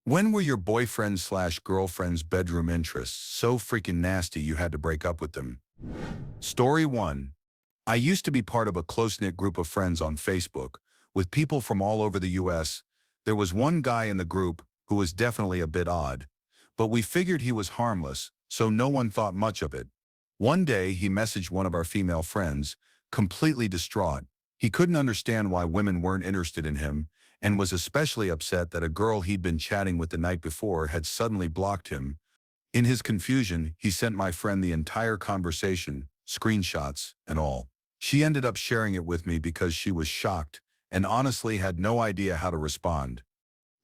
When were your boyfriend/girlfriend's bedroom interests so freaking nasty you had to break up with them? Story 1. I used to be part of a close-knit group of friends on Facebook, with people from all over the US. There was one guy in the group who was definitely a bit odd, but we figured he was harmless, so no one thought much of it. One day, he messaged one of our female friends, completely distraught. He couldn't understand why women weren't interested in him, and was especially upset that a girl he'd been chatting with the night before had suddenly blocked him. In his confusion, he sent my friend the entire conversation, screenshots and all. She ended up sharing it with me because she was shocked and honestly had no idea how to respond.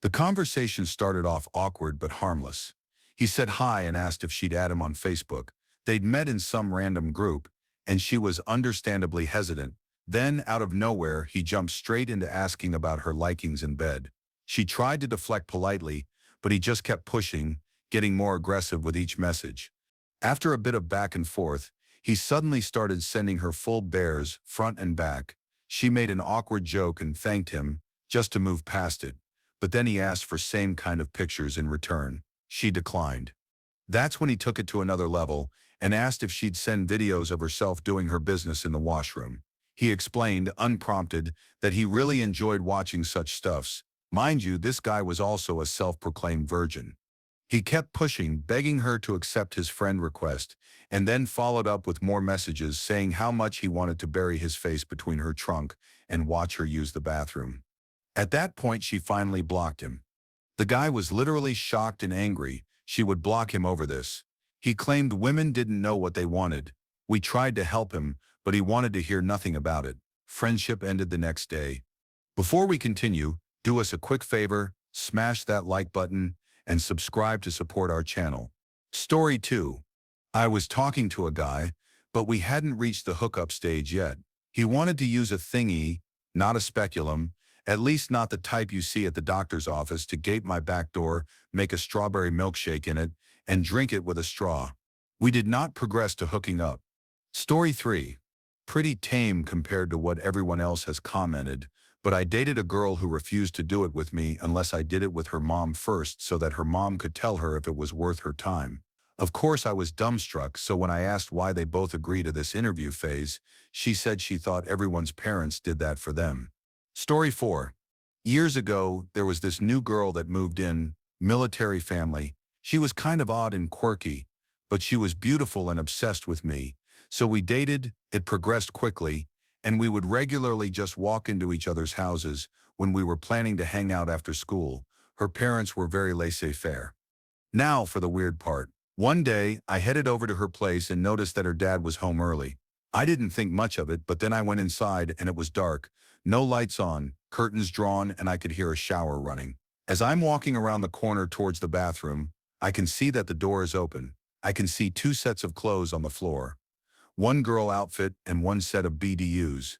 The conversation started off awkward but harmless. He said hi and asked if she'd add him on Facebook. They'd met in some random group, and she was understandably hesitant. Then, out of nowhere, he jumped straight into asking about her likings in bed. She tried to deflect politely, but he just kept pushing, getting more aggressive with each message. After a bit of back and forth, he suddenly started sending her full bears, front and back. She made an awkward joke and thanked him, just to move past it. But then he asked for same kind of pictures in return. She declined. That's when he took it to another level and asked if she'd send videos of herself doing her business in the washroom. He explained, unprompted, that he really enjoyed watching such stuffs. Mind you, this guy was also a self-proclaimed virgin. He kept pushing, begging her to accept his friend request, and then followed up with more messages saying how much he wanted to bury his face between her trunk and watch her use the bathroom. At that point, she finally blocked him. The guy was literally shocked and angry she would block him over this. He claimed women didn't know what they wanted. We tried to help him, but he wanted to hear nothing about it. Friendship ended the next day. Before we continue, do us a quick favor, smash that like button, and subscribe to support our channel. Story 2. I was talking to a guy, but we hadn't reached the hookup stage yet. He wanted to use a thingy, not a speculum, at least not the type you see at the doctor's office, to gate my back door, make a strawberry milkshake in it, and drink it with a straw. We did not progress to hooking up. Story 3. Pretty tame compared to what everyone else has commented, but I dated a girl who refused to do it with me unless I did it with her mom first so that her mom could tell her if it was worth her time. Of course, I was dumbstruck, so when I asked why they both agreed to this interview phase, she said she thought everyone's parents did that for them. Story 4. Years ago, there was this new girl that moved in, military family. She was kind of odd and quirky, but she was beautiful and obsessed with me. So we dated, it progressed quickly, and we would regularly just walk into each other's houses when we were planning to hang out after school. Her parents were very laissez-faire. Now for the weird part. One day, I headed over to her place and noticed that her dad was home early. I didn't think much of it, but then I went inside and it was dark. No lights on, curtains drawn, and I could hear a shower running. As I'm walking around the corner towards the bathroom, I can see that the door is open. I can see 2 sets of clothes on the floor. One girl outfit and 1 set of BDUs.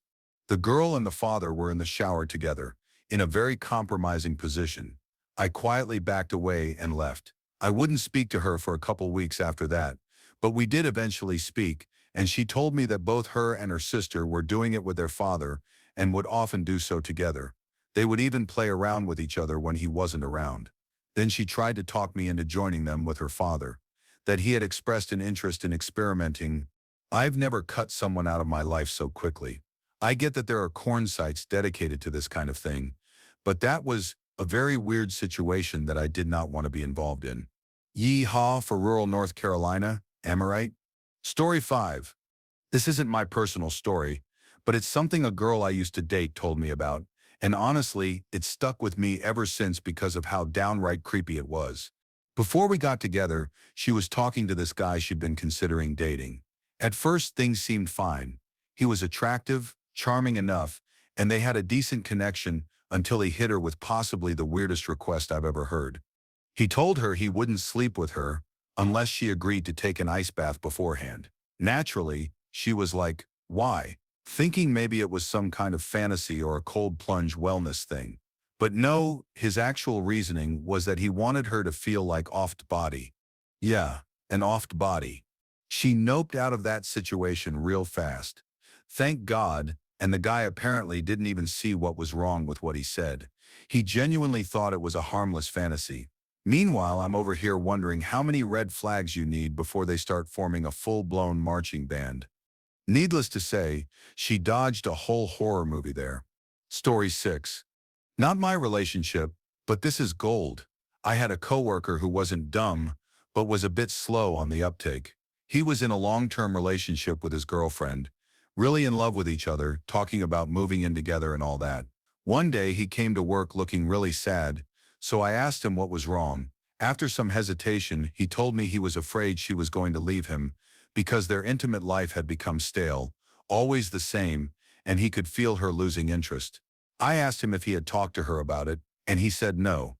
The girl and the father were in the shower together, in a very compromising position. I quietly backed away and left. I wouldn't speak to her for a couple weeks after that, but we did eventually speak, and she told me that both her and her sister were doing it with their father and would often do so together. They would even play around with each other when he wasn't around. Then she tried to talk me into joining them with her father, that he had expressed an interest in experimenting. I've never cut someone out of my life so quickly. I get that there are corn sites dedicated to this kind of thing, but that was a very weird situation that I did not want to be involved in. Yee-haw for rural North Carolina, am I right? Story 5. This isn't my personal story, but it's something a girl I used to date told me about, and honestly, it's stuck with me ever since because of how downright creepy it was. Before we got together, she was talking to this guy she'd been considering dating. At first, things seemed fine. He was attractive, charming enough, and they had a decent connection until he hit her with possibly the weirdest request I've ever heard. He told her he wouldn't sleep with her unless she agreed to take an ice bath beforehand. Naturally, she was like, why? Thinking maybe it was some kind of fantasy or a cold plunge wellness thing. But no, his actual reasoning was that he wanted her to feel like off-body. Yeah, an off-body. She noped out of that situation real fast. Thank God, and the guy apparently didn't even see what was wrong with what he said. He genuinely thought it was a harmless fantasy. Meanwhile, I'm over here wondering how many red flags you need before they start forming a full-blown marching band. Needless to say, she dodged a whole horror movie there. Story 6. Not my relationship, but this is gold. I had a coworker who wasn't dumb, but was a bit slow on the uptake. He was in a long-term relationship with his girlfriend, really in love with each other, talking about moving in together and all that. One day he came to work looking really sad, so I asked him what was wrong. After some hesitation, he told me he was afraid she was going to leave him because their intimate life had become stale, always the same, and he could feel her losing interest. I asked him if he had talked to her about it, and he said no.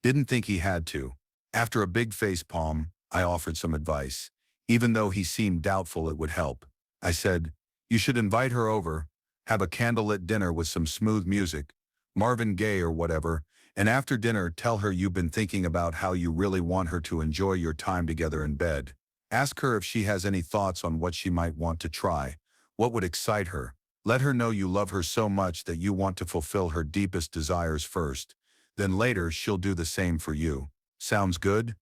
Didn't think he had to. After a big face palm, I offered some advice, even though he seemed doubtful it would help. I said, "You should invite her over, have a candlelit dinner with some smooth music, Marvin Gaye or whatever, and after dinner tell her you've been thinking about how you really want her to enjoy your time together in bed. Ask her if she has any thoughts on what she might want to try, what would excite her. Let her know you love her so much that you want to fulfill her deepest desires first. Then later she'll do the same for you. Sounds good?"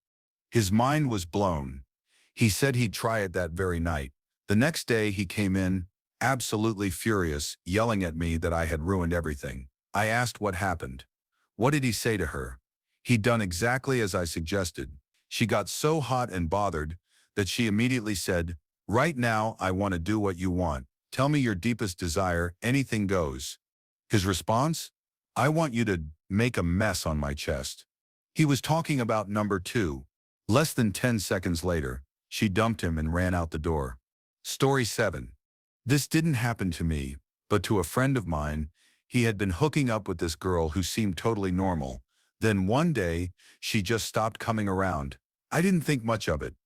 His mind was blown. He said he'd try it that very night. The next day he came in, absolutely furious, yelling at me that I had ruined everything. I asked what happened. What did he say to her? He'd done exactly as I suggested. She got so hot and bothered that she immediately said, "Right now I want to do what you want. Tell me your deepest desire, anything goes." His response? "I want you to make a mess on my chest." He was talking about number 2. Less than 10 seconds later, she dumped him and ran out the door. Story 7. This didn't happen to me, but to a friend of mine. He had been hooking up with this girl who seemed totally normal. Then one day, she just stopped coming around. I didn't think much of it.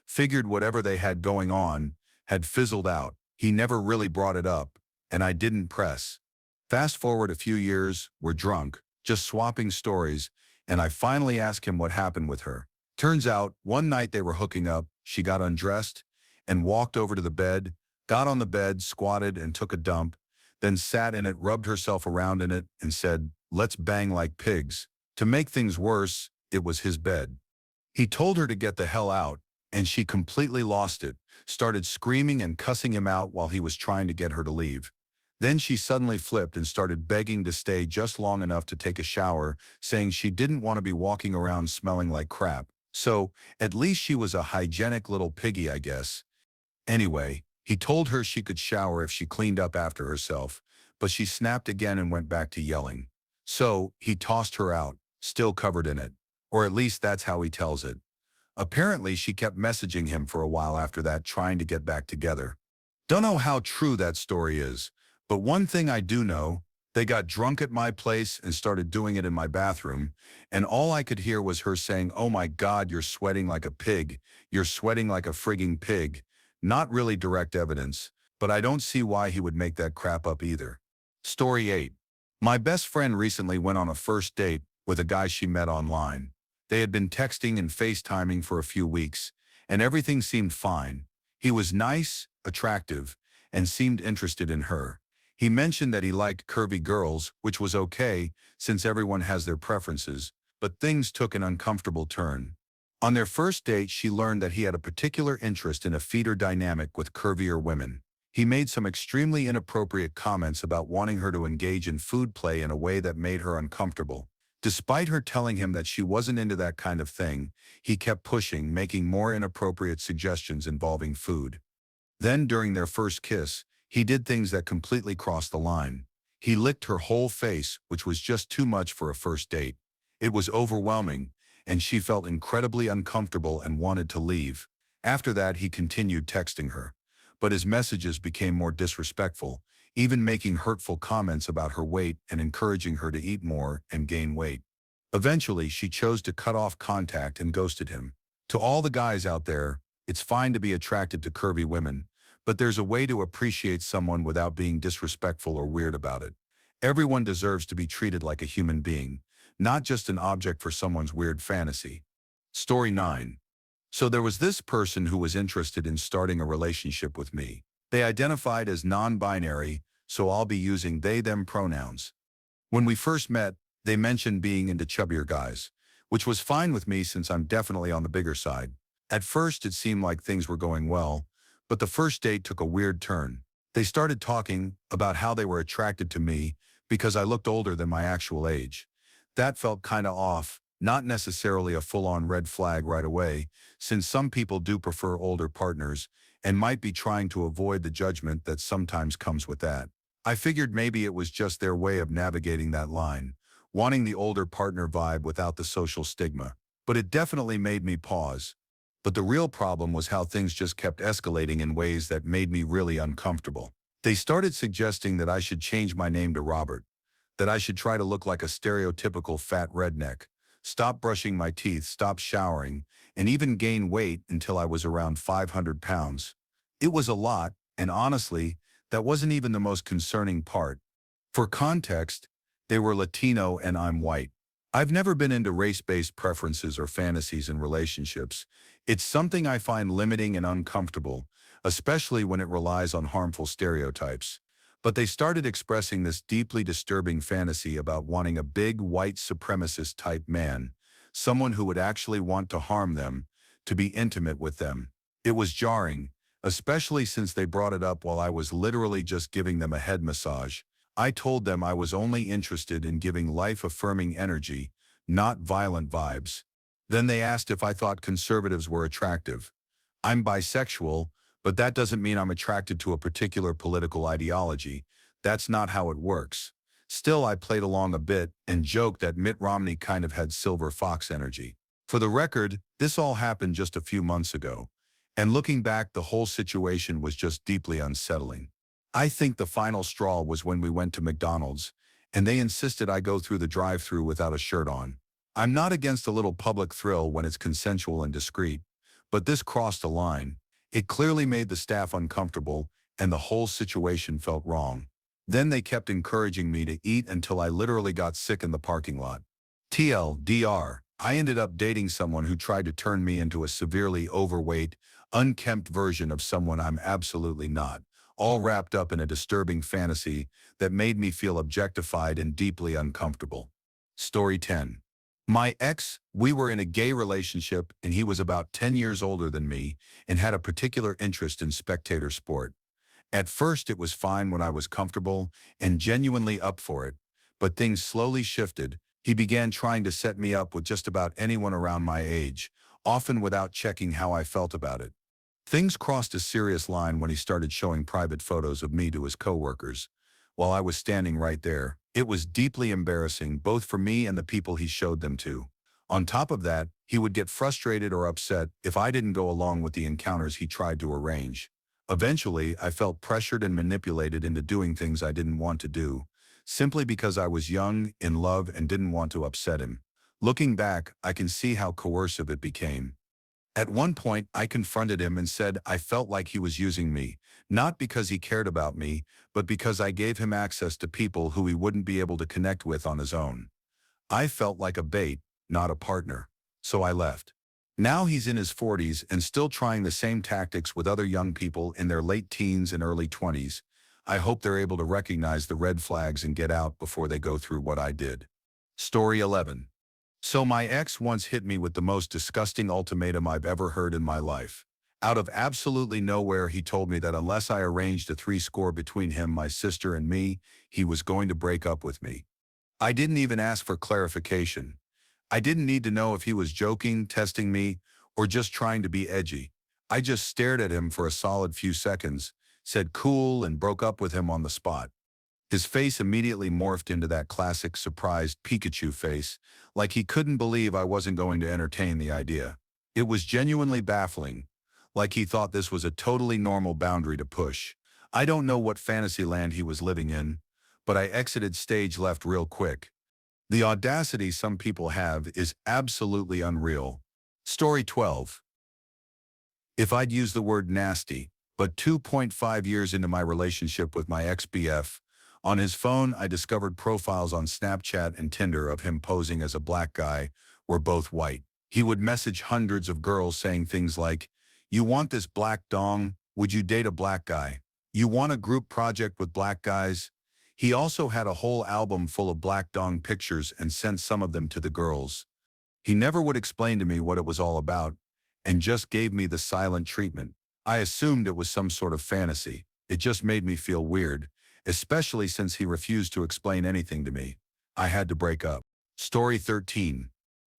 Figured whatever they had going on had fizzled out. He never really brought it up, and I didn't press. Fast forward a few years, we're drunk, just swapping stories, and I finally asked him what happened with her. Turns out, one night they were hooking up, she got undressed and walked over to the bed, got on the bed, squatted and took a dump, then sat in it, rubbed herself around in it, and said, "Let's bang like pigs." To make things worse, it was his bed. He told her to get the hell out, and she completely lost it, started screaming and cussing him out while he was trying to get her to leave. Then she suddenly flipped and started begging to stay just long enough to take a shower, saying she didn't want to be walking around smelling like crap. So, at least she was a hygienic little piggy, I guess. Anyway, he told her she could shower if she cleaned up after herself, but she snapped again and went back to yelling. So, he tossed her out, still covered in it. Or at least that's how he tells it. Apparently, she kept messaging him for a while after that, trying to get back together. Don't know how true that story is, but one thing I do know, they got drunk at my place and started doing it in my bathroom, and all I could hear was her saying, "Oh my God, you're sweating like a pig. You're sweating like a frigging pig." Not really direct evidence, but I don't see why he would make that crap up either. Story 8. My best friend recently went on a first date with a guy she met online. They had been texting and FaceTiming for a few weeks, and everything seemed fine. He was nice, attractive, and seemed interested in her. He mentioned that he liked curvy girls, which was okay, since everyone has their preferences, but things took an uncomfortable turn. On their first date, she learned that he had a particular interest in a feeder dynamic with curvier women. He made some extremely inappropriate comments about wanting her to engage in food play in a way that made her uncomfortable. Despite her telling him that she wasn't into that kind of thing, he kept pushing, making more inappropriate suggestions involving food. Then, during their first kiss, he did things that completely crossed the line. He licked her whole face, which was just too much for a first date. It was overwhelming, and she felt incredibly uncomfortable and wanted to leave. After that, he continued texting her, but his messages became more disrespectful, even making hurtful comments about her weight and encouraging her to eat more and gain weight. Eventually, she chose to cut off contact and ghosted him. To all the guys out there, it's fine to be attracted to curvy women, but there's a way to appreciate someone without being disrespectful or weird about it. Everyone deserves to be treated like a human being, not just an object for someone's weird fantasy. Story 9. So there was this person who was interested in starting a relationship with me. They identified as non-binary, so I'll be using they/them pronouns. When we first met, they mentioned being into chubbier guys. which was fine with me since I'm definitely on the bigger side. At first, it seemed like things were going well, but the first date took a weird turn. They started talking about how they were attracted to me because I looked older than my actual age. That felt kinda off, not necessarily a full-on red flag right away, since some people do prefer older partners and might be trying to avoid the judgment that sometimes comes with that. I figured maybe it was just their way of navigating that line, wanting the older partner vibe without the social stigma. But it definitely made me pause. But the real problem was how things just kept escalating in ways that made me really uncomfortable. They started suggesting that I should change my name to Robert, that I should try to look like a stereotypical fat redneck, stop brushing my teeth, stop showering, and even gain weight until I was around 500 pounds. It was a lot, and honestly, that wasn't even the most concerning part. For context, they were Latino and I'm white. I've never been into race-based preferences or fantasies in relationships. It's something I find limiting and uncomfortable, especially when it relies on harmful stereotypes. But they started expressing this deeply disturbing fantasy about wanting a big white supremacist type man, someone who would actually want to harm them, to be intimate with them. It was jarring, especially since they brought it up while I was literally just giving them a head massage. I told them I was only interested in giving life-affirming energy, not violent vibes. Then they asked if I thought conservatives were attractive. I'm bisexual, but that doesn't mean I'm attracted to a particular political ideology. That's not how it works. Still, I played along a bit and joked that Mitt Romney kind of had silver fox energy. For the record, this all happened just a few months ago. And looking back, the whole situation was just deeply unsettling. I think the final straw was when we went to McDonald's, and they insisted I go through the drive-thru without a shirt on. I'm not against a little public thrill when it's consensual and discreet, but this crossed a line. It clearly made the staff uncomfortable, and the whole situation felt wrong. Then they kept encouraging me to eat until I literally got sick in the parking lot. TLDR, I ended up dating someone who tried to turn me into a severely overweight, unkempt version of someone I'm absolutely not, all wrapped up in a disturbing fantasy that made me feel objectified and deeply uncomfortable. Story 10. My ex, we were in a gay relationship and he was about 10 years older than me and had a particular interest in spectator sport. At first it was fine when I was comfortable and genuinely up for it, but things slowly shifted. He began trying to set me up with just about anyone around my age, often without checking how I felt about it. Things crossed a serious line when he started showing private photos of me to his coworkers, while I was standing right there. It was deeply embarrassing both for me and the people he showed them to. On top of that, he would get frustrated or upset if I didn't go along with the encounters he tried to arrange. Eventually, I felt pressured and manipulated into doing things I didn't want to do, simply because I was young, in love, and didn't want to upset him. Looking back, I can see how coercive it became. At one point, I confronted him and said I felt like he was using me, not because he cared about me, but because I gave him access to people who he wouldn't be able to connect with on his own. I felt like a bait, not a partner. So I left. Now he's in his 40s and still trying the same tactics with other young people in their late teens and early 20s. I hope they're able to recognize the red flags and get out before they go through what I did. Story 11. So my ex once hit me with the most disgusting ultimatum I've ever heard in my life. Out of absolutely nowhere, he told me that unless I arranged a threescore between him, my sister, and me, he was going to break up with me. I didn't even ask for clarification. I didn't need to know if he was joking, testing me, or just trying to be edgy. I just stared at him for a solid few seconds, said cool, and broke up with him on the spot. His face immediately morphed into that classic surprised Pikachu face, like he couldn't believe I wasn't going to entertain the idea. It was genuinely baffling, like he thought this was a totally normal boundary to push. I don't know what fantasy land he was living in, but I exited stage left real quick. The audacity some people have is absolutely unreal. Story 12. If I'd used the word nasty, but 2.5 years into my relationship with my ex-BF, on his phone, I discovered profiles on Snapchat and Tinder of him posing as a black guy. We're both white. He would message hundreds of girls saying things like, "You want this black dong? Would you date a black guy? You want a group project with black guys?" He also had a whole album full of black dong pictures and sent some of them to the girls. He never would explain to me what it was all about and just gave me the silent treatment. I assumed it was some sort of fantasy. It just made me feel weird, especially since he refused to explain anything to me. I had to break up. Story 13.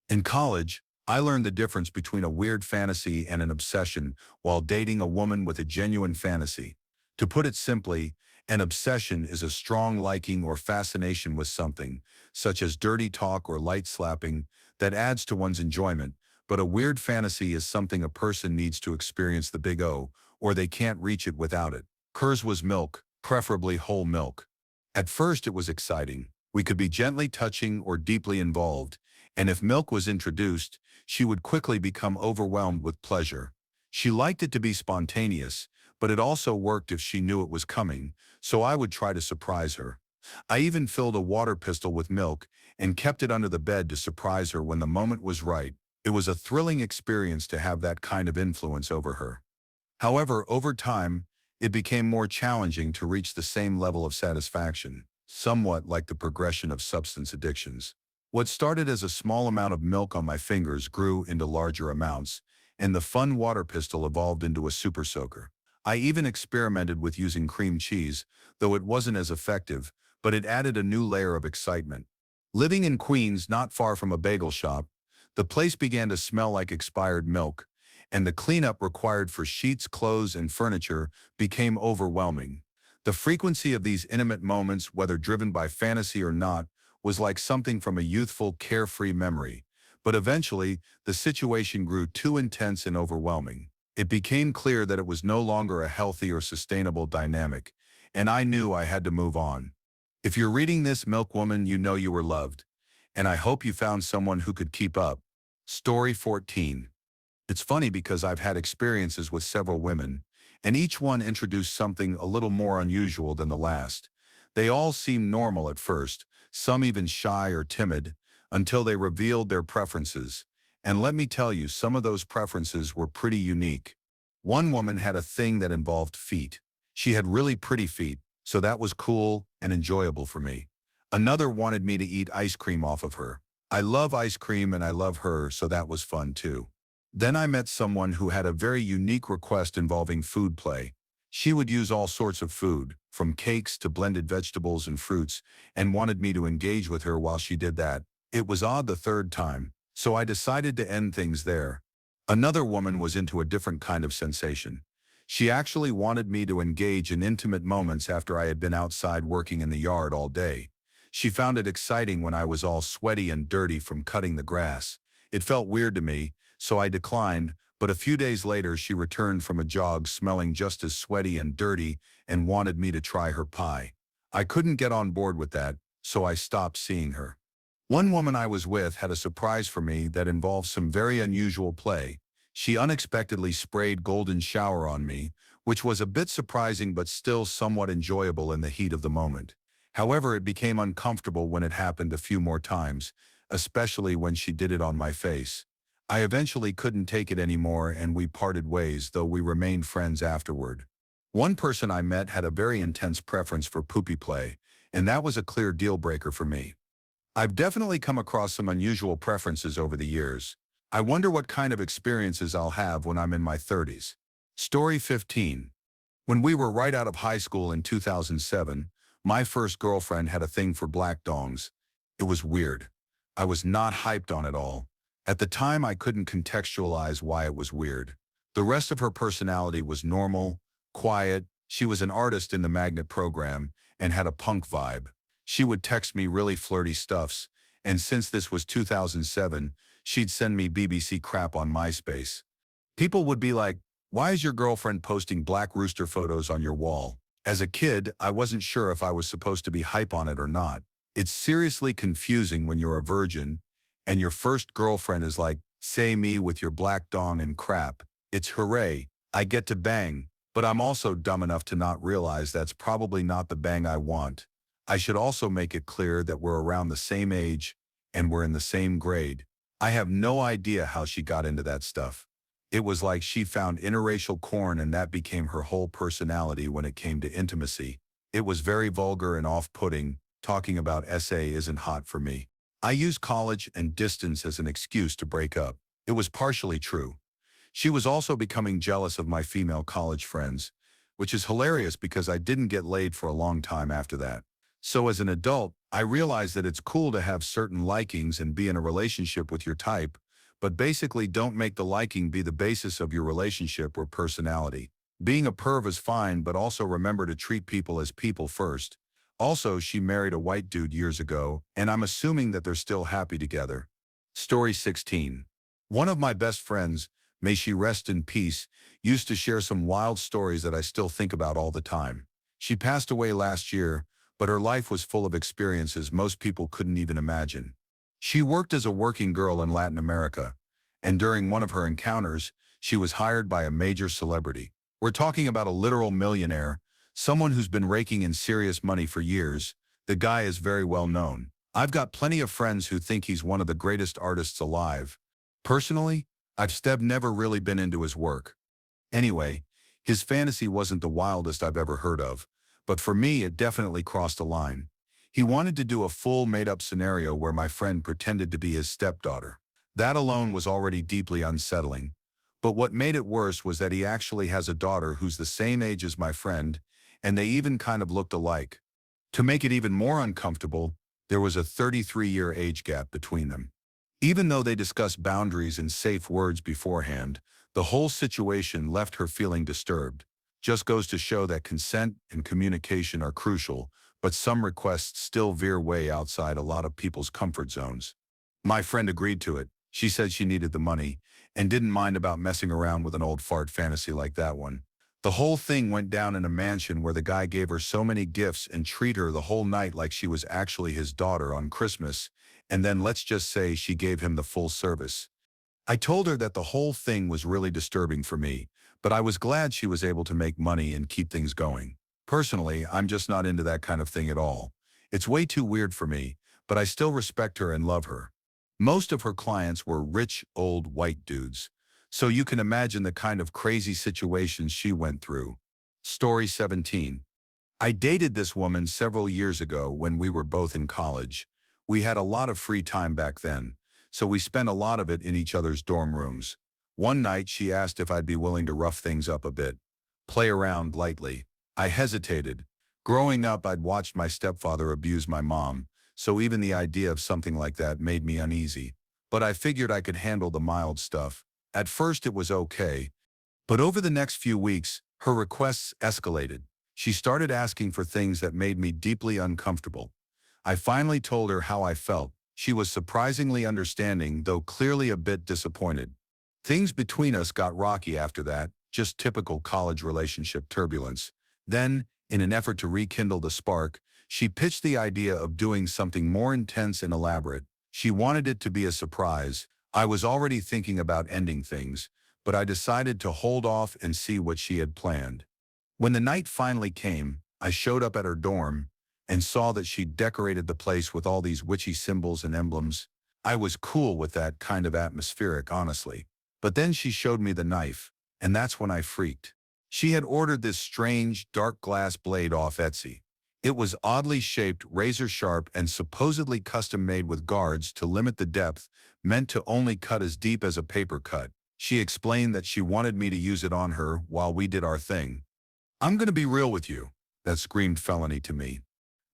In college, I learned the difference between a weird fantasy and an obsession while dating a woman with a genuine fantasy. To put it simply, an obsession is a strong liking or fascination with something, such as dirty talk or light slapping, that adds to one's enjoyment, but a weird fantasy is something a person needs to experience the big O, or they can't reach it without it. Hers was milk, preferably whole milk. At first it was exciting. We could be gently touching or deeply involved, and if milk was introduced, she would quickly become overwhelmed with pleasure. She liked it to be spontaneous, but it also worked if she knew it was coming, so I would try to surprise her. I even filled a water pistol with milk and kept it under the bed to surprise her when the moment was right. It was a thrilling experience to have that kind of influence over her. However, over time, it became more challenging to reach the same level of satisfaction, somewhat like the progression of substance addictions. What started as a small amount of milk on my fingers grew into larger amounts, and the fun water pistol evolved into a super soaker. I even experimented with using cream cheese, though it wasn't as effective, but it added a new layer of excitement. Living in Queens, not far from a bagel shop, the place began to smell like expired milk, and the cleanup required for sheets, clothes, and furniture became overwhelming. The frequency of these intimate moments, whether driven by fantasy or not, was like something from a youthful, carefree memory. But eventually, the situation grew too intense and overwhelming. It became clear that it was no longer a healthy or sustainable dynamic, and I knew I had to move on. If you're reading this, milk woman, you know you were loved, and I hope you found someone who could keep up. Story 14. It's funny because I've had experiences with several women, and each one introduced something a little more unusual than the last. They all seemed normal at first, some even shy or timid, until they revealed their preferences. And let me tell you, some of those preferences were pretty unique. One woman had a thing that involved feet. She had really pretty feet, so that was cool and enjoyable for me. Another wanted me to eat ice cream off of her. I love ice cream and I love her, so that was fun too. Then I met someone who had a very unique request involving food play. She would use all sorts of food, from cakes to blended vegetables and fruits, and wanted me to engage with her while she did that. It was odd the third time, so I decided to end things there. Another woman was into a different kind of sensation. She actually wanted me to engage in intimate moments after I had been outside working in the yard all day. She found it exciting when I was all sweaty and dirty from cutting the grass. It felt weird to me, so I declined, but a few days later she returned from a jog smelling just as sweaty and dirty and wanted me to try her pie. I couldn't get on board with that, so I stopped seeing her. One woman I was with had a surprise for me that involved some very unusual play. She unexpectedly sprayed golden shower on me, which was a bit surprising but still somewhat enjoyable in the heat of the moment. However, it became uncomfortable when it happened a few more times, especially when she did it on my face. I eventually couldn't take it anymore and we parted ways, though we remained friends afterward. One person I met had a very intense preference for poopy play, and that was a clear deal breaker for me. I've definitely come across some unusual preferences over the years. I wonder what kind of experiences I'll have when I'm in my 30s. Story 15. When we were right out of high school in 2007, my first girlfriend had a thing for black dongs. It was weird. I was not hyped on it all. At the time, I couldn't contextualize why it was weird. The rest of her personality was normal, quiet. She was an artist in the magnet program and had a punk vibe. She would text me really flirty stuffs, and since this was 2007, she'd send me BBC crap on MySpace. People would be like, "Why is your girlfriend posting black rooster photos on your wall?" As a kid, I wasn't sure if I was supposed to be hype on it or not. It's seriously confusing when you're a virgin, and your first girlfriend is like, "Say me with your black dong and crap." It's hooray, I get to bang, but I'm also dumb enough to not realize that's probably not the bang I want. I should also make it clear that we're around the same age and we're in the same grade. I have no idea how she got into that stuff. It was like she found interracial corn and that became her whole personality when it came to intimacy. It was very vulgar and off-putting. Talking about SA isn't hot for me. I used college and distance as an excuse to break up. It was partially true. She was also becoming jealous of my female college friends, which is hilarious because I didn't get laid for a long time after that. So as an adult, I realized that it's cool to have certain likings and be in a relationship with your type, but basically don't make the liking be the basis of your relationship or personality. Being a perv is fine, but also remember to treat people as people first. Also, she married a white dude years ago, and I'm assuming that they're still happy together. Story 16. One of my best friends, may she rest in peace, used to share some wild stories that I still think about all the time. She passed away last year, but her life was full of experiences most people couldn't even imagine. She worked as a working girl in Latin America, and during one of her encounters, she was hired by a major celebrity. We're talking about a literal millionaire, someone who's been raking in serious money for years. The guy is very well known. I've got plenty of friends who think he's one of the greatest artists alive. Personally, I've never really been into his work. Anyway, his fantasy wasn't the wildest I've ever heard of, but for me it definitely crossed a line. He wanted to do a full made-up scenario where my friend pretended to be his stepdaughter. That alone was already deeply unsettling. But what made it worse was that he actually has a daughter who's the same age as my friend, and they even kind of looked alike. To make it even more uncomfortable, there was a 33-year age gap between them. Even though they discussed boundaries and safe words beforehand, the whole situation left her feeling disturbed. Just goes to show that consent and communication are crucial, but some requests still veer way outside a lot of people's comfort zones. My friend agreed to it. She said she needed the money and didn't mind about messing around with an old fart fantasy like that one. The whole thing went down in a mansion where the guy gave her so many gifts and treated her the whole night like she was actually his daughter on Christmas, and then let's just say she gave him the full service. I told her that the whole thing was really disturbing for me, but I was glad she was able to make money and keep things going. Personally, I'm just not into that kind of thing at all. It's way too weird for me, but I still respect her and love her. Most of her clients were rich, old, white dudes. So you can imagine the kind of crazy situations she went through. Story 17. I dated this woman several years ago when we were both in college. We had a lot of free time back then, so we spent a lot of it in each other's dorm rooms. One night she asked if I'd be willing to rough things up a bit, play around lightly. I hesitated. Growing up, I'd watched my stepfather abuse my mom, so even the idea of something like that made me uneasy. But I figured I could handle the mild stuff. At first it was okay, but over the next few weeks, her requests escalated. She started asking for things that made me deeply uncomfortable. I finally told her how I felt. She was surprisingly understanding, though clearly a bit disappointed. Things between us got rocky after that, just typical college relationship turbulence. Then, in an effort to rekindle the spark, she pitched the idea of doing something more intense and elaborate. She wanted it to be a surprise. I was already thinking about ending things, but I decided to hold off and see what she had planned. When the night finally came, I showed up at her dorm and saw that she'd decorated the place with all these witchy symbols and emblems. I was cool with that kind of atmospheric, honestly. But then she showed me the knife, and that's when I freaked. She had ordered this strange, dark glass blade off Etsy. It was oddly shaped, razor-sharp, and supposedly custom-made with guards to limit the depth, meant to only cut as deep as a paper cut. She explained that she wanted me to use it on her while we did our thing. I'm gonna be real with you. That screamed felony to me.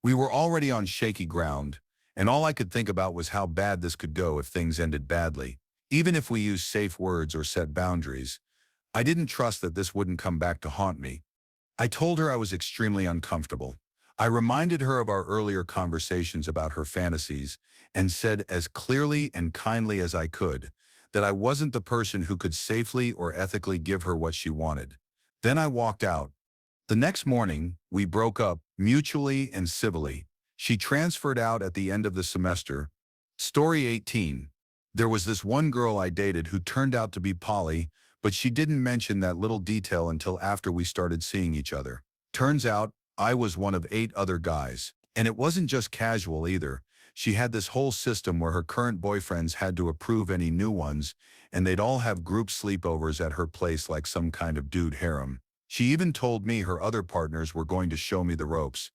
We were already on shaky ground, and all I could think about was how bad this could go if things ended badly. Even if we used safe words or set boundaries, I didn't trust that this wouldn't come back to haunt me. I told her I was extremely uncomfortable. I reminded her of our earlier conversations about her fantasies and said as clearly and kindly as I could that I wasn't the person who could safely or ethically give her what she wanted. Then I walked out. The next morning, we broke up, mutually and civilly. She transferred out at the end of the semester. Story 18. There was this one girl I dated who turned out to be poly, but she didn't mention that little detail until after we started seeing each other. Turns out, I was one of 8 other guys. And it wasn't just casual either. She had this whole system where her current boyfriends had to approve any new ones, and they'd all have group sleepovers at her place like some kind of dude harem. She even told me her other partners were going to show me the ropes.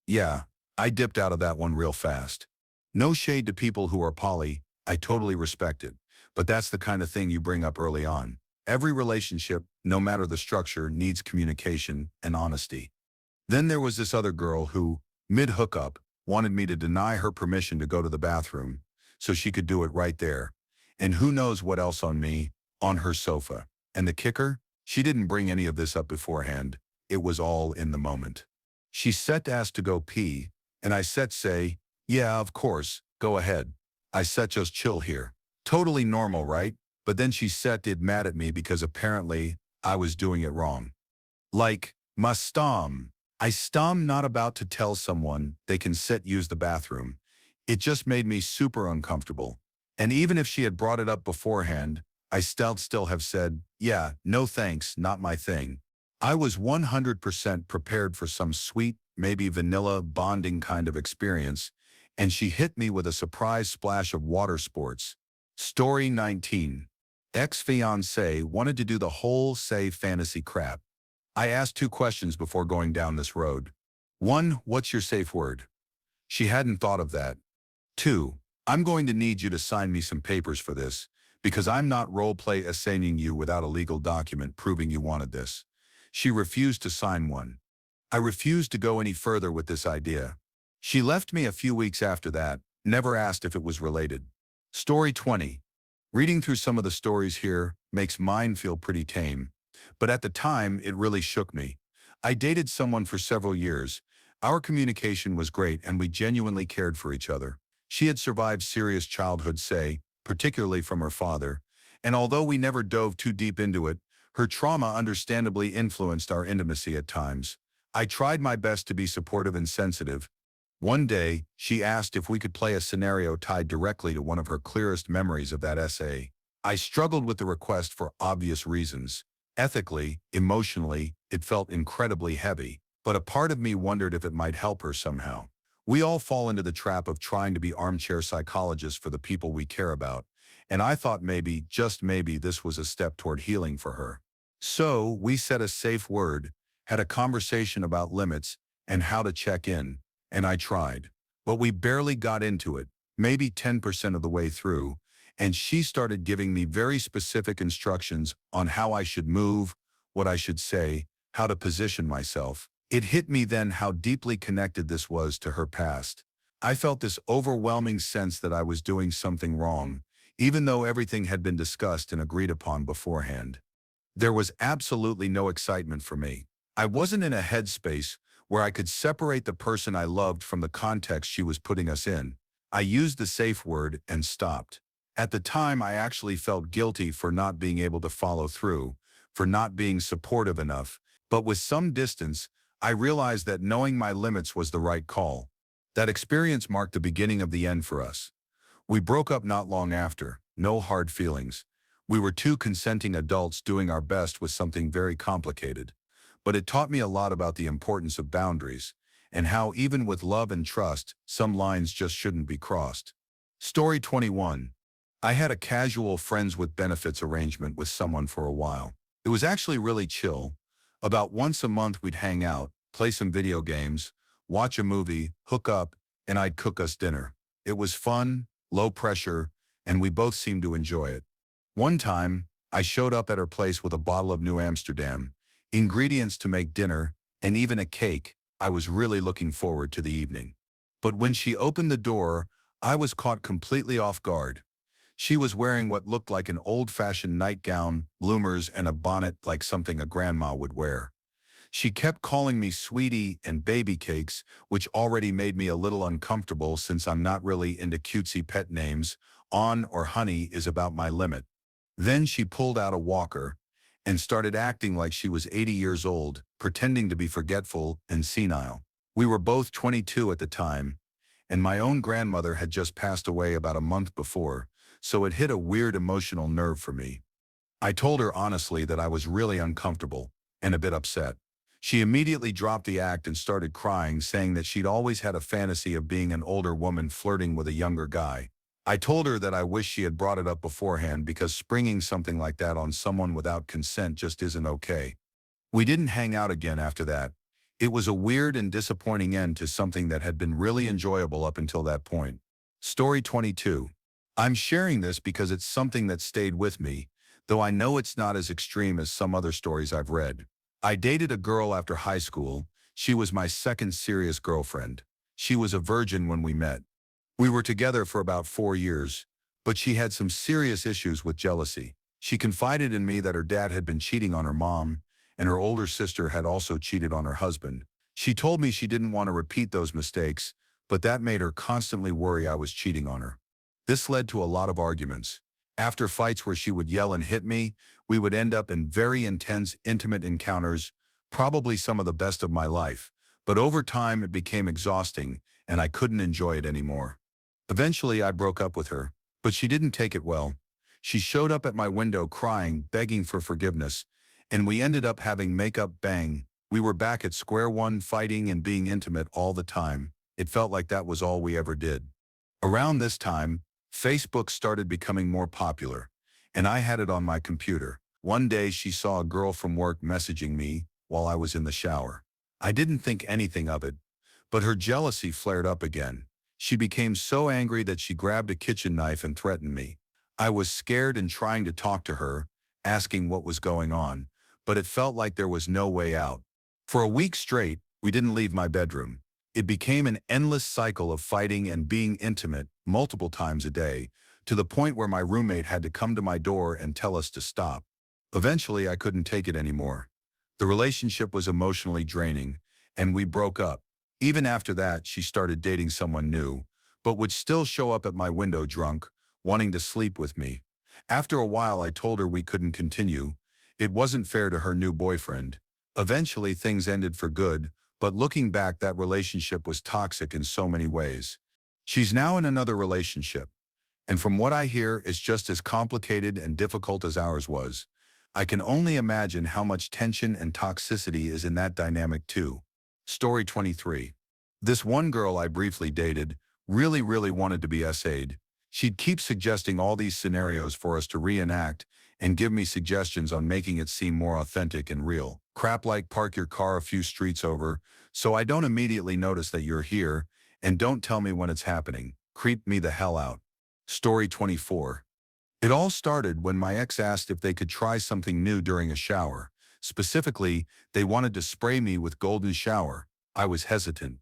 Yeah, I dipped out of that one real fast. No shade to people who are poly, I totally respect it. But that's the kind of thing you bring up early on. Every relationship, no matter the structure, needs communication and honesty. Then there was this other girl who, mid-hookup, wanted me to deny her permission to go to the bathroom so she could do it right there. And who knows what else on me, on her sofa. And the kicker? She didn't bring any of this up beforehand. It was all in the moment. She said to ask to go pee, and I said say, yeah, of course, go ahead. I said just chill here. Totally normal, right? But then she said did mad at me because apparently I was doing it wrong. Like, I stom not about to tell someone they can sit use the bathroom. It just made me super uncomfortable. And even if she had brought it up beforehand, I still have said, yeah, no thanks, not my thing. I was 100% prepared for some sweet, maybe vanilla bonding kind of experience, and she hit me with a surprise splash of water sports. Story 19. Ex-fiancé wanted to do the whole say fantasy crap. I asked 2 questions before going down this road. 1, what's your safe word? She hadn't thought of that. 2, I'm going to need you to sign me some papers for this, because I'm not roleplay assigning you without a legal document proving you wanted this. She refused to sign one. I refused to go any further with this idea. She left me a few weeks after that, never asked if it was related. Story 20. Reading through some of the stories here makes mine feel pretty tame, but at the time it really shook me. I dated someone for several years. Our communication was great and we genuinely cared for each other. She had survived serious childhood, particularly from her father, and although we never dove too deep into it, her trauma understandably influenced our intimacy at times. I tried my best to be supportive and sensitive. One day, she asked if we could play a scenario tied directly to one of her clearest memories of that essay. I struggled with the request for obvious reasons. Ethically, emotionally, it felt incredibly heavy, but a part of me wondered if it might help her somehow. We all fall into the trap of trying to be armchair psychologists for the people we care about, and I thought maybe, just maybe, this was a step toward healing for her. So, we said a safe word, had a conversation about limits and how to check in, and I tried. But we barely got into it, maybe 10% of the way through, and she started giving me very specific instructions on how I should move, what I should say, how to position myself. It hit me then how deeply connected this was to her past. I felt this overwhelming sense that I was doing something wrong, even though everything had been discussed and agreed upon beforehand. There was absolutely no excitement for me. I wasn't in a headspace where I could separate the person I loved from the context she was putting us in. I used the safe word and stopped. At the time, I actually felt guilty for not being able to follow through, for not being supportive enough, but with some distance, I realized that knowing my limits was the right call. That experience marked the beginning of the end for us. We broke up not long after, no hard feelings. We were 2 consenting adults doing our best with something very complicated. But it taught me a lot about the importance of boundaries, and how even with love and trust, some lines just shouldn't be crossed. Story 21. I had a casual friends with benefits arrangement with someone for a while. It was actually really chill. About once a month we'd hang out, play some video games, watch a movie, hook up, and I'd cook us dinner. It was fun, low pressure, and we both seemed to enjoy it. One time, I showed up at her place with a bottle of New Amsterdam, ingredients to make dinner, and even a cake. I was really looking forward to the evening. But when she opened the door, I was caught completely off guard. She was wearing what looked like an old-fashioned nightgown, bloomers, and a bonnet like something a grandma would wear. She kept calling me sweetie and baby cakes, which already made me a little uncomfortable since I'm not really into cutesy pet names. On or honey is about my limit. Then she pulled out a walker and started acting like she was 80 years old, pretending to be forgetful and senile. We were both 22 at the time, and my own grandmother had just passed away about a month before, so it hit a weird emotional nerve for me. I told her honestly that I was really uncomfortable and a bit upset. She immediately dropped the act and started crying, saying that she'd always had a fantasy of being an older woman flirting with a younger guy. I told her that I wish she had brought it up beforehand because springing something like that on someone without consent just isn't okay. We didn't hang out again after that. It was a weird and disappointing end to something that had been really enjoyable up until that point. Story 22. I'm sharing this because it's something that stayed with me, though I know it's not as extreme as some other stories I've read. I dated a girl after high school. She was my second serious girlfriend. She was a virgin when we met. We were together for about 4 years, but she had some serious issues with jealousy. She confided in me that her dad had been cheating on her mom, and her older sister had also cheated on her husband. She told me she didn't want to repeat those mistakes, but that made her constantly worry I was cheating on her. This led to a lot of arguments. After fights where she would yell and hit me, we would end up in very intense, intimate encounters, probably some of the best of my life. But over time it became exhausting, and I couldn't enjoy it anymore. Eventually I broke up with her, but she didn't take it well. She showed up at my window crying, begging for forgiveness, and we ended up having makeup bang. We were back at square one, fighting and being intimate all the time. It felt like that was all we ever did. Around this time, Facebook started becoming more popular, and I had it on my computer. One day she saw a girl from work messaging me while I was in the shower. I didn't think anything of it, but her jealousy flared up again. She became so angry that she grabbed a kitchen knife and threatened me. I was scared and trying to talk to her, asking what was going on, but it felt like there was no way out. For a week straight, we didn't leave my bedroom. It became an endless cycle of fighting and being intimate multiple times a day, to the point where my roommate had to come to my door and tell us to stop. Eventually, I couldn't take it anymore. The relationship was emotionally draining, and we broke up. Even after that, she started dating someone new, but would still show up at my window drunk, wanting to sleep with me. After a while, I told her we couldn't continue. It wasn't fair to her new boyfriend. Eventually, things ended for good, but looking back, that relationship was toxic in so many ways. She's now in another relationship, and from what I hear, it's just as complicated and difficult as ours was. I can only imagine how much tension and toxicity is in that dynamic too. Story 23. This one girl I briefly dated really wanted to be essayed. She'd keep suggesting all these scenarios for us to reenact and give me suggestions on making it seem more authentic and real. Crap like park your car a few streets over so I don't immediately notice that you're here, and don't tell me when it's happening. Creep me the hell out. Story 24. It all started when my ex asked if they could try something new during a shower. Specifically, they wanted to spray me with golden shower. I was hesitant,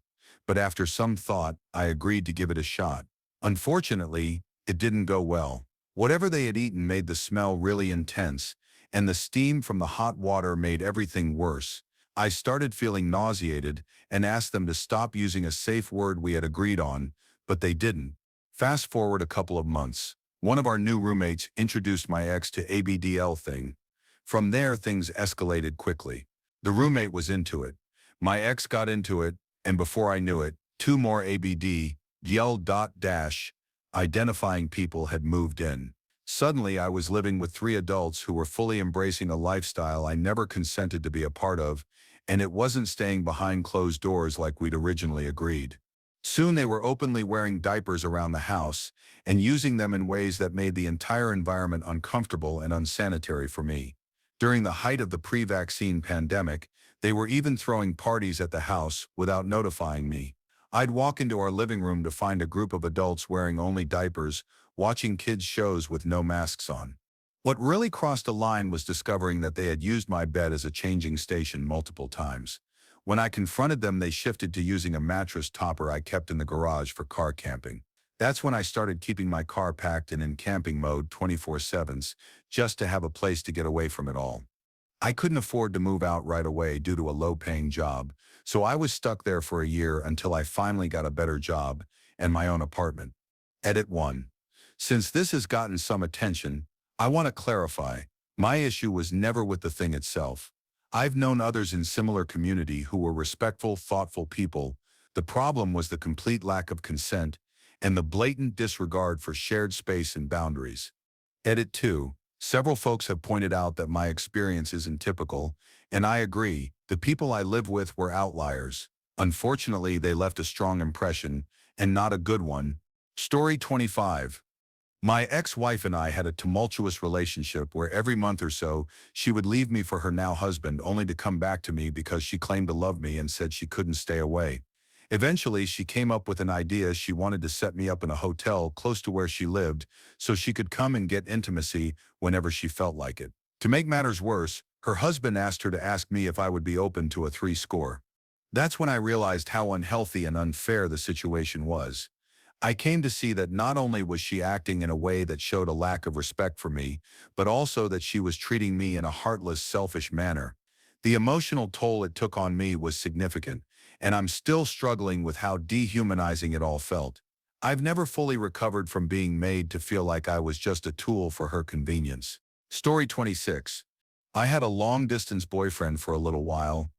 but after some thought, I agreed to give it a shot. Unfortunately, it didn't go well. Whatever they had eaten made the smell really intense, and the steam from the hot water made everything worse. I started feeling nauseated and asked them to stop using a safe word we had agreed on, but they didn't. Fast forward a couple of months. One of our new roommates introduced my ex to ABDL thing. From there, things escalated quickly. The roommate was into it. My ex got into it, and before I knew it, two more ABDL identifying people had moved in. Suddenly, I was living with three adults who were fully embracing a lifestyle I never consented to be a part of, and it wasn't staying behind closed doors like we'd originally agreed. Soon they were openly wearing diapers around the house and using them in ways that made the entire environment uncomfortable and unsanitary for me. During the height of the pre-vaccine pandemic, they were even throwing parties at the house without notifying me. I'd walk into our living room to find a group of adults wearing only diapers, watching kids' shows with no masks on. What really crossed a line was discovering that they had used my bed as a changing station multiple times. When I confronted them, they shifted to using a mattress topper I kept in the garage for car camping. That's when I started keeping my car packed and in camping mode 24/7, just to have a place to get away from it all. I couldn't afford to move out right away due to a low-paying job, so I was stuck there for a year until I finally got a better job and my own apartment. Edit 1. Since this has gotten some attention, I want to clarify, my issue was never with the thing itself. I've known others in similar community who were respectful, thoughtful people. The problem was the complete lack of consent and the blatant disregard for shared space and boundaries. Edit 2. Several folks have pointed out that my experience isn't typical, and I agree. The people I live with were outliers. Unfortunately, they left a strong impression, and not a good one. Story 25. My ex-wife and I had a tumultuous relationship where every month or so, she would leave me for her now husband only to come back to me because she claimed to love me and said she couldn't stay away. Eventually, she came up with an idea. She wanted to set me up in a hotel close to where she lived so she could come and get intimacy whenever she felt like it. To make matters worse, her husband asked her to ask me if I would be open to a threescore. That's when I realized how unhealthy and unfair the situation was. I came to see that not only was she acting in a way that showed a lack of respect for me, but also that she was treating me in a heartless, selfish manner. The emotional toll it took on me was significant, and I'm still struggling with how dehumanizing it all felt. I've never fully recovered from being made to feel like I was just a tool for her convenience. Story 26. I had a long-distance boyfriend for a little while,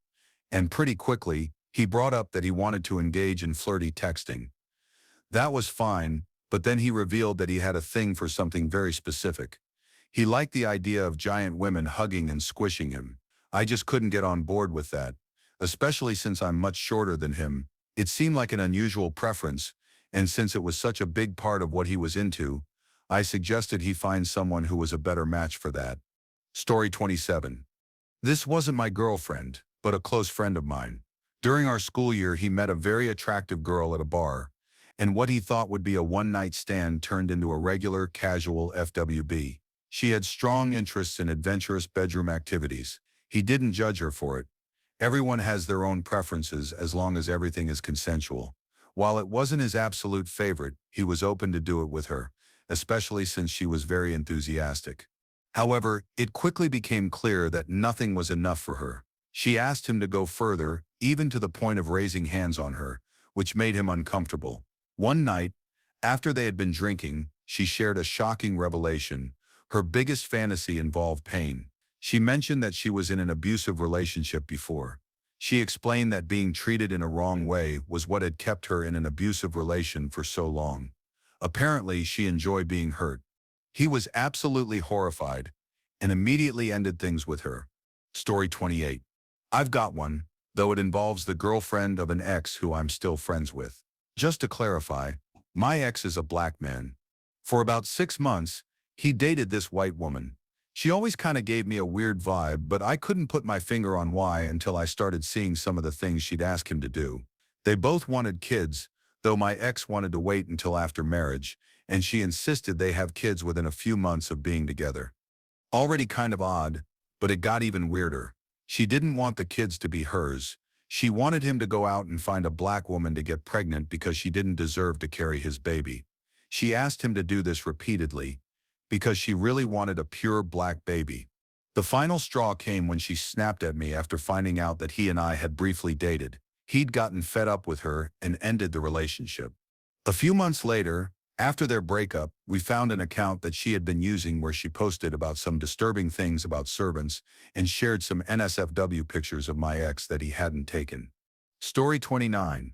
and pretty quickly, he brought up that he wanted to engage in flirty texting. That was fine, but then he revealed that he had a thing for something very specific. He liked the idea of giant women hugging and squishing him. I just couldn't get on board with that, especially since I'm much shorter than him. It seemed like an unusual preference, and since it was such a big part of what he was into, I suggested he find someone who was a better match for that. Story 27. This wasn't my girlfriend, but a close friend of mine. During our school year, he met a very attractive girl at a bar, and what he thought would be a one-night stand turned into a regular, casual FWB. She had strong interests in adventurous bedroom activities. He didn't judge her for it. Everyone has their own preferences as long as everything is consensual. While it wasn't his absolute favorite, he was open to do it with her, especially since she was very enthusiastic. However, it quickly became clear that nothing was enough for her. She asked him to go further, even to the point of raising hands on her, which made him uncomfortable. One night, after they had been drinking, she shared a shocking revelation. Her biggest fantasy involved pain. She mentioned that she was in an abusive relationship before. She explained that being treated in a wrong way was what had kept her in an abusive relation for so long. Apparently, she enjoyed being hurt. He was absolutely horrified and immediately ended things with her. Story 28. I've got one, though it involves the girlfriend of an ex who I'm still friends with. Just to clarify, my ex is a black man. For about 6 months, he dated this white woman. She always kind of gave me a weird vibe, but I couldn't put my finger on why until I started seeing some of the things she'd ask him to do. They both wanted kids, though my ex wanted to wait until after marriage, and she insisted they have kids within a few months of being together. Already kind of odd, but it got even weirder. She didn't want the kids to be hers. She wanted him to go out and find a black woman to get pregnant because she didn't deserve to carry his baby. She asked him to do this repeatedly because she really wanted a pure black baby. The final straw came when she snapped at me after finding out that he and I had briefly dated. He'd gotten fed up with her and ended the relationship. A few months later, after their breakup, we found an account that she had been using where she posted about some disturbing things about servants and shared some NSFW pictures of my ex that he hadn't taken. Story 29.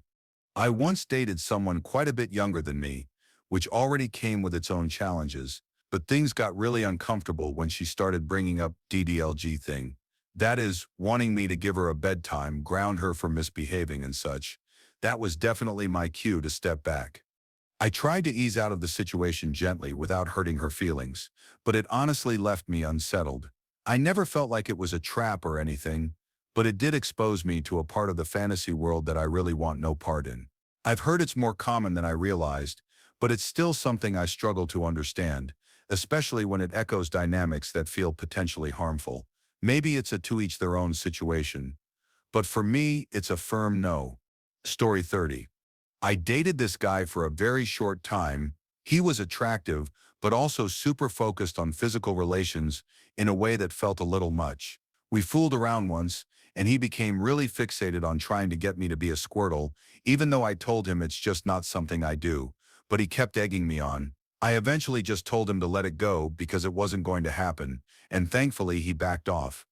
I once dated someone quite a bit younger than me, which already came with its own challenges, but things got really uncomfortable when she started bringing up DDLG thing. That is, wanting me to give her a bedtime, ground her for misbehaving and such. That was definitely my cue to step back. I tried to ease out of the situation gently without hurting her feelings, but it honestly left me unsettled. I never felt like it was a trap or anything, but it did expose me to a part of the fantasy world that I really want no part in. I've heard it's more common than I realized, but it's still something I struggle to understand, especially when it echoes dynamics that feel potentially harmful. Maybe it's a to-each-their-own situation, but for me, it's a firm no. Story 30. I dated this guy for a very short time. He was attractive, but also super focused on physical relations in a way that felt a little much. We fooled around once, and he became really fixated on trying to get me to be a squirtle, even though I told him it's just not something I do, but he kept egging me on. I eventually just told him to let it go because it wasn't going to happen, and thankfully he backed off.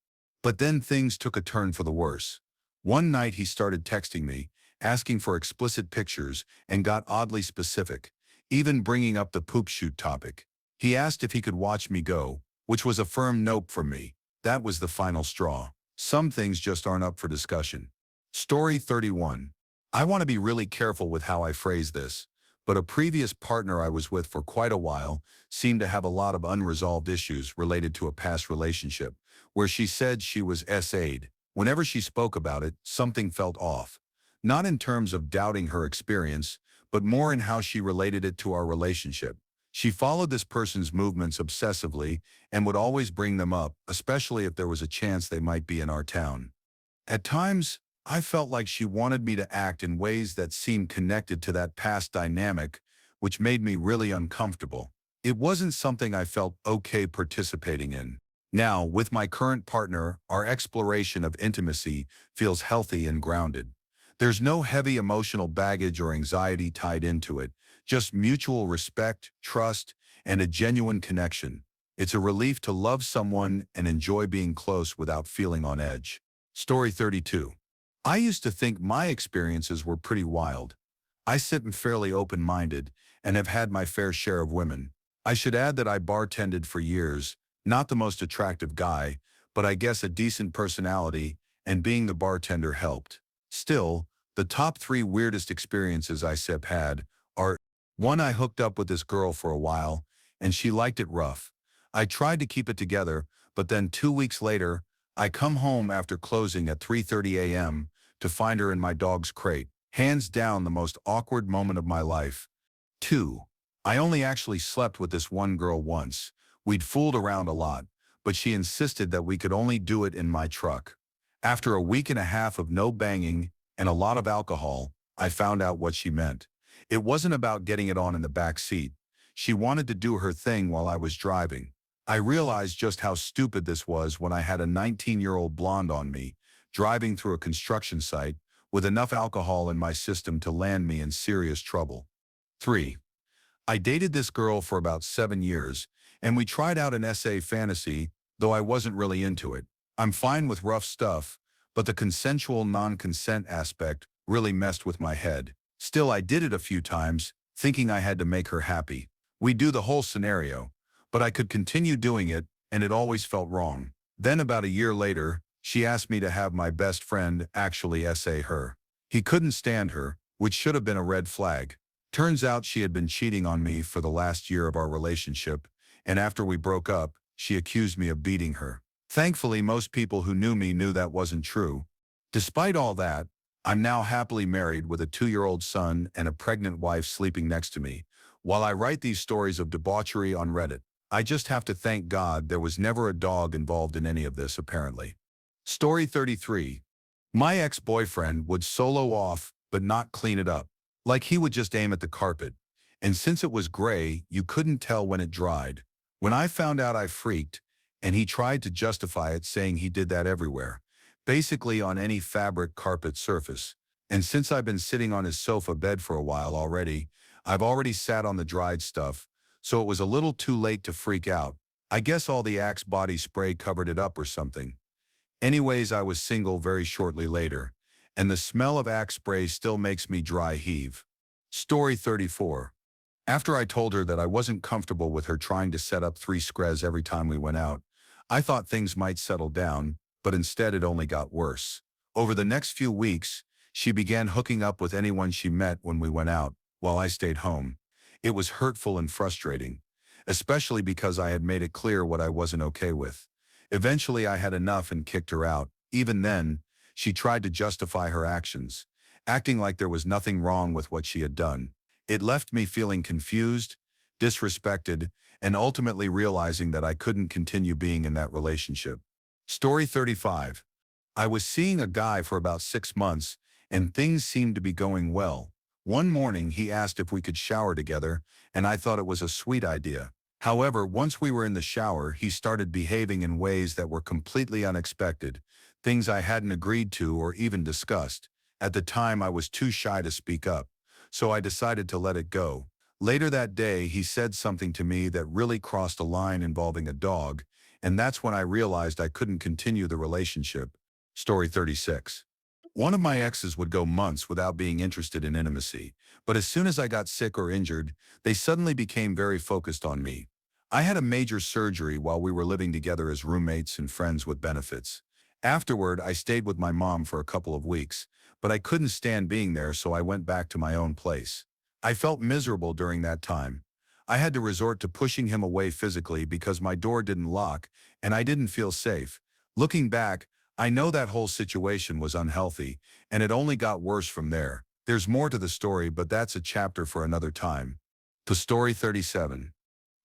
But then things took a turn for the worse. One night he started texting me, asking for explicit pictures, and got oddly specific, even bringing up the poop shoot topic. He asked if he could watch me go, which was a firm nope from me. That was the final straw. Some things just aren't up for discussion. Story 31. I want to be really careful with how I phrase this, but a previous partner I was with for quite a while seemed to have a lot of unresolved issues related to a past relationship, where she said she was SA'd. Whenever she spoke about it, something felt off. not in terms of doubting her experience, but more in how she related it to our relationship. She followed this person's movements obsessively and would always bring them up, especially if there was a chance they might be in our town. At times, I felt like she wanted me to act in ways that seemed connected to that past dynamic, which made me really uncomfortable. It wasn't something I felt okay participating in. Now, with my current partner, our exploration of intimacy feels healthy and grounded. There's no heavy emotional baggage or anxiety tied into it, just mutual respect, trust, and a genuine connection. It's a relief to love someone and enjoy being close without feeling on edge. Story 32. I used to think my experiences were pretty wild. I sit fairly open-minded and have had my fair share of women. I should add that I bartended for years, not the most attractive guy, but I guess a decent personality, and being the bartender helped. Still, the top 3 weirdest experiences I have had are: 1, I hooked up with this girl for a while, and she liked it rough. I tried to keep it together, but then 2 weeks later, I come home after closing at 3:30 a.m. to find her in my dog's crate. Hands down the most awkward moment of my life. 2, I only actually slept with this one girl once. We'd fooled around a lot, but she insisted that we could only do it in my truck. After a week and a half of no banging and a lot of alcohol, I found out what she meant. It wasn't about getting it on in the back seat. She wanted to do her thing while I was driving. I realized just how stupid this was when I had a 19-year-old blonde on me, driving through a construction site, with enough alcohol in my system to land me in serious trouble. 3, I dated this girl for about 7 years, and we tried out an SA fantasy, though I wasn't really into it. I'm fine with rough stuff, but the consensual non-consent aspect really messed with my head. Still, I did it a few times, thinking I had to make her happy. We do the whole scenario, but I could continue doing it, and it always felt wrong. Then about a year later, she asked me to have my best friend actually SA her. He couldn't stand her, which should have been a red flag. Turns out she had been cheating on me for the last year of our relationship, and after we broke up, she accused me of beating her. Thankfully, most people who knew me knew that wasn't true. Despite all that, I'm now happily married with a 2-year-old son and a pregnant wife sleeping next to me, while I write these stories of debauchery on Reddit. I just have to thank God there was never a dog involved in any of this, apparently. Story 33. My ex-boyfriend would solo off, but not clean it up. Like he would just aim at the carpet. And since it was gray, you couldn't tell when it dried. When I found out, I freaked, and he tried to justify it, saying he did that everywhere, basically on any fabric carpet surface. And since I've been sitting on his sofa bed for a while already, I've already sat on the dried stuff, so it was a little too late to freak out. I guess all the Axe body spray covered it up or something. Anyways, I was single very shortly later, and the smell of Axe spray still makes me dry heave. Story 34. After I told her that I wasn't comfortable with her trying to set up 3 screz every time we went out, I thought things might settle down, but instead it only got worse. Over the next few weeks, she began hooking up with anyone she met when we went out, while I stayed home. It was hurtful and frustrating, especially because I had made it clear what I wasn't okay with. Eventually I had enough and kicked her out. Even then, she tried to justify her actions, acting like there was nothing wrong with what she had done. It left me feeling confused, disrespected, and ultimately realizing that I couldn't continue being in that relationship. Story 35. I was seeing a guy for about 6 months, and things seemed to be going well. One morning he asked if we could shower together, and I thought it was a sweet idea. However, once we were in the shower, he started behaving in ways that were completely unexpected, things I hadn't agreed to or even discussed. At the time, I was too shy to speak up, so I decided to let it go. Later that day, he said something to me that really crossed a line involving a dog, and that's when I realized I couldn't continue the relationship. Story 36. One of my exes would go months without being interested in intimacy, but as soon as I got sick or injured, they suddenly became very focused on me. I had a major surgery while we were living together as roommates and friends with benefits. Afterward, I stayed with my mom for a couple of weeks, but I couldn't stand being there, so I went back to my own place. I felt miserable during that time. I had to resort to pushing him away physically because my door didn't lock and I didn't feel safe. Looking back, I know that whole situation was unhealthy, and it only got worse from there. There's more to the story, but that's a chapter for another time. To story 37.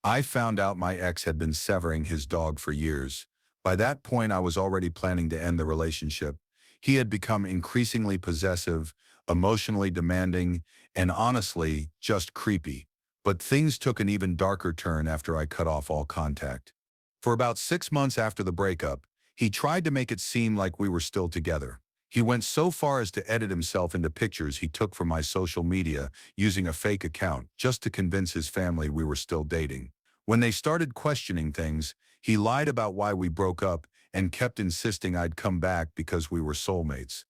I found out my ex had been severing his dog for years. By that point, I was already planning to end the relationship. He had become increasingly possessive, emotionally demanding, and honestly, just creepy. But things took an even darker turn after I cut off all contact. For about 6 months after the breakup, he tried to make it seem like we were still together. He went so far as to edit himself into pictures he took from my social media using a fake account just to convince his family we were still dating. When they started questioning things, he lied about why we broke up and kept insisting I'd come back because we were soulmates.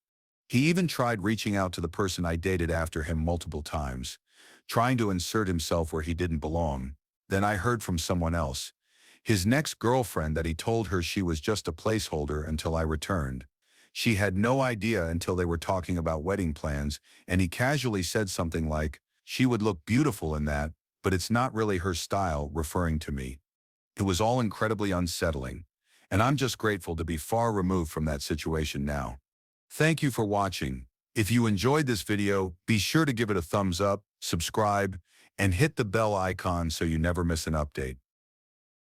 He even tried reaching out to the person I dated after him multiple times, trying to insert himself where he didn't belong. Then I heard from someone else, his next girlfriend, that he told her she was just a placeholder until I returned. She had no idea until they were talking about wedding plans, and he casually said something like, "She would look beautiful in that, but it's not really her style," referring to me. It was all incredibly unsettling, and I'm just grateful to be far removed from that situation now. Thank you for watching. If you enjoyed this video, be sure to give it a thumbs up, subscribe, and hit the bell icon so you never miss an update.